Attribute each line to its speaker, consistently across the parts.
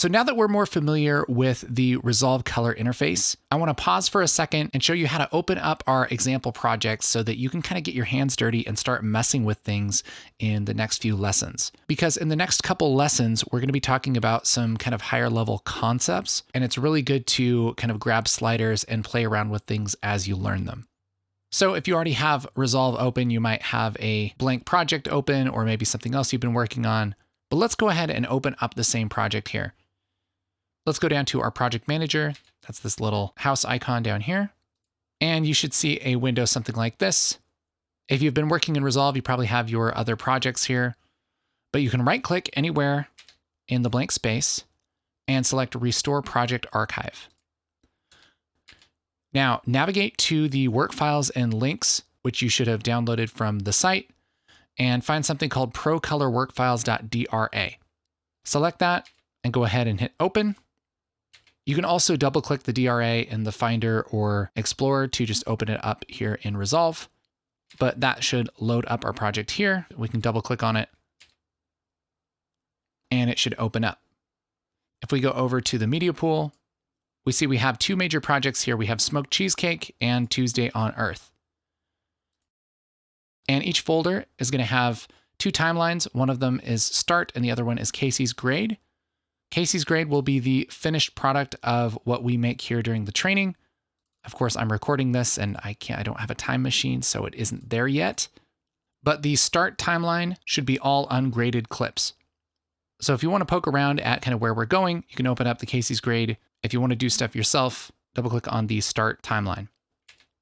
Speaker 1: So now that we're more familiar with the Resolve color interface, I want to pause for a second and show you how to open up our example projects so that you can kind of get your hands dirty and start messing with things in the next few lessons. Because in the next couple lessons, we're going to be talking about some kind of higher level concepts, and it's really good to kind of grab sliders and play around with things as you learn them. So if you already have Resolve open, you might have a blank project open or maybe something else you've been working on. But let's go ahead and open up the same project here. Let's go down to our project manager. That's this little house icon down here. And you should see a window something like this. If you've been working in Resolve, you probably have your other projects here, but you can right click anywhere in the blank space and select Restore Project Archive. Now navigate to the work files and links, which you should have downloaded from the site, and find something called procolorworkfiles.dra. Select that and go ahead and hit open. You can also double click the DRA in the Finder or Explorer to just open it up here in Resolve, but that should load up our project here. We can double click on it and it should open up. If we go over to the media pool, we see we have two major projects here. We have Smoked Cheesecake and Tuesday on Earth. And each folder is going to have two timelines. One of them is start and the other one is Casey's grade. Casey's grade will be the finished product of what we make here during the training. Of course, I'm recording this and I don't have a time machine, so it isn't there yet. But the start timeline should be all ungraded clips. So if you want to poke around at kind of where we're going, you can open up the Casey's grade. If you want to do stuff yourself, double click on the start timeline.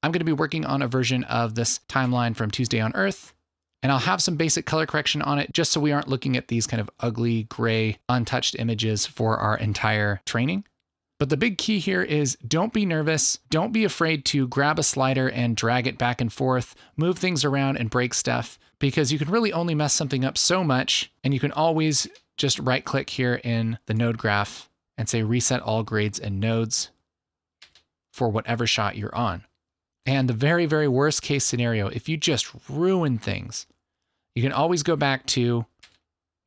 Speaker 1: I'm going to be working on a version of this timeline from Tuesday on Earth, and I'll have some basic color correction on it just so we aren't looking at these kind of ugly, gray, untouched images for our entire training. But the big key here is don't be nervous. Don't be afraid to grab a slider and drag it back and forth, move things around and break stuff, because you can really only mess something up so much, and you can always just right click here in the node graph and say reset all grades and nodes for whatever shot you're on. And the very, very worst case scenario, if you just ruin things, you can always go back to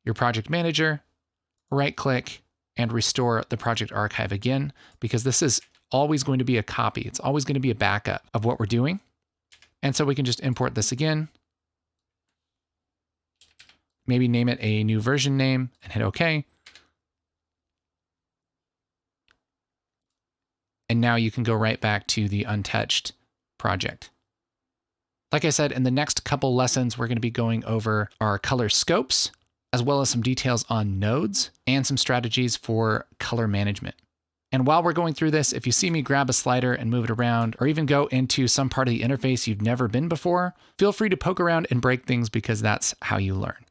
Speaker 1: your project manager, right click, and restore the project archive again, because this is always going to be a copy. It's always going to be a backup of what we're doing. And so we can just import this again, maybe name it a new version name and hit OK. And now you can go right back to the untouched project. Like I said, in the next couple lessons, we're going to be going over our color scopes, as well as some details on nodes and some strategies for color management. And while we're going through this, if you see me grab a slider and move it around, or even go into some part of the interface you've never been before, feel free to poke around and break things because that's how you learn.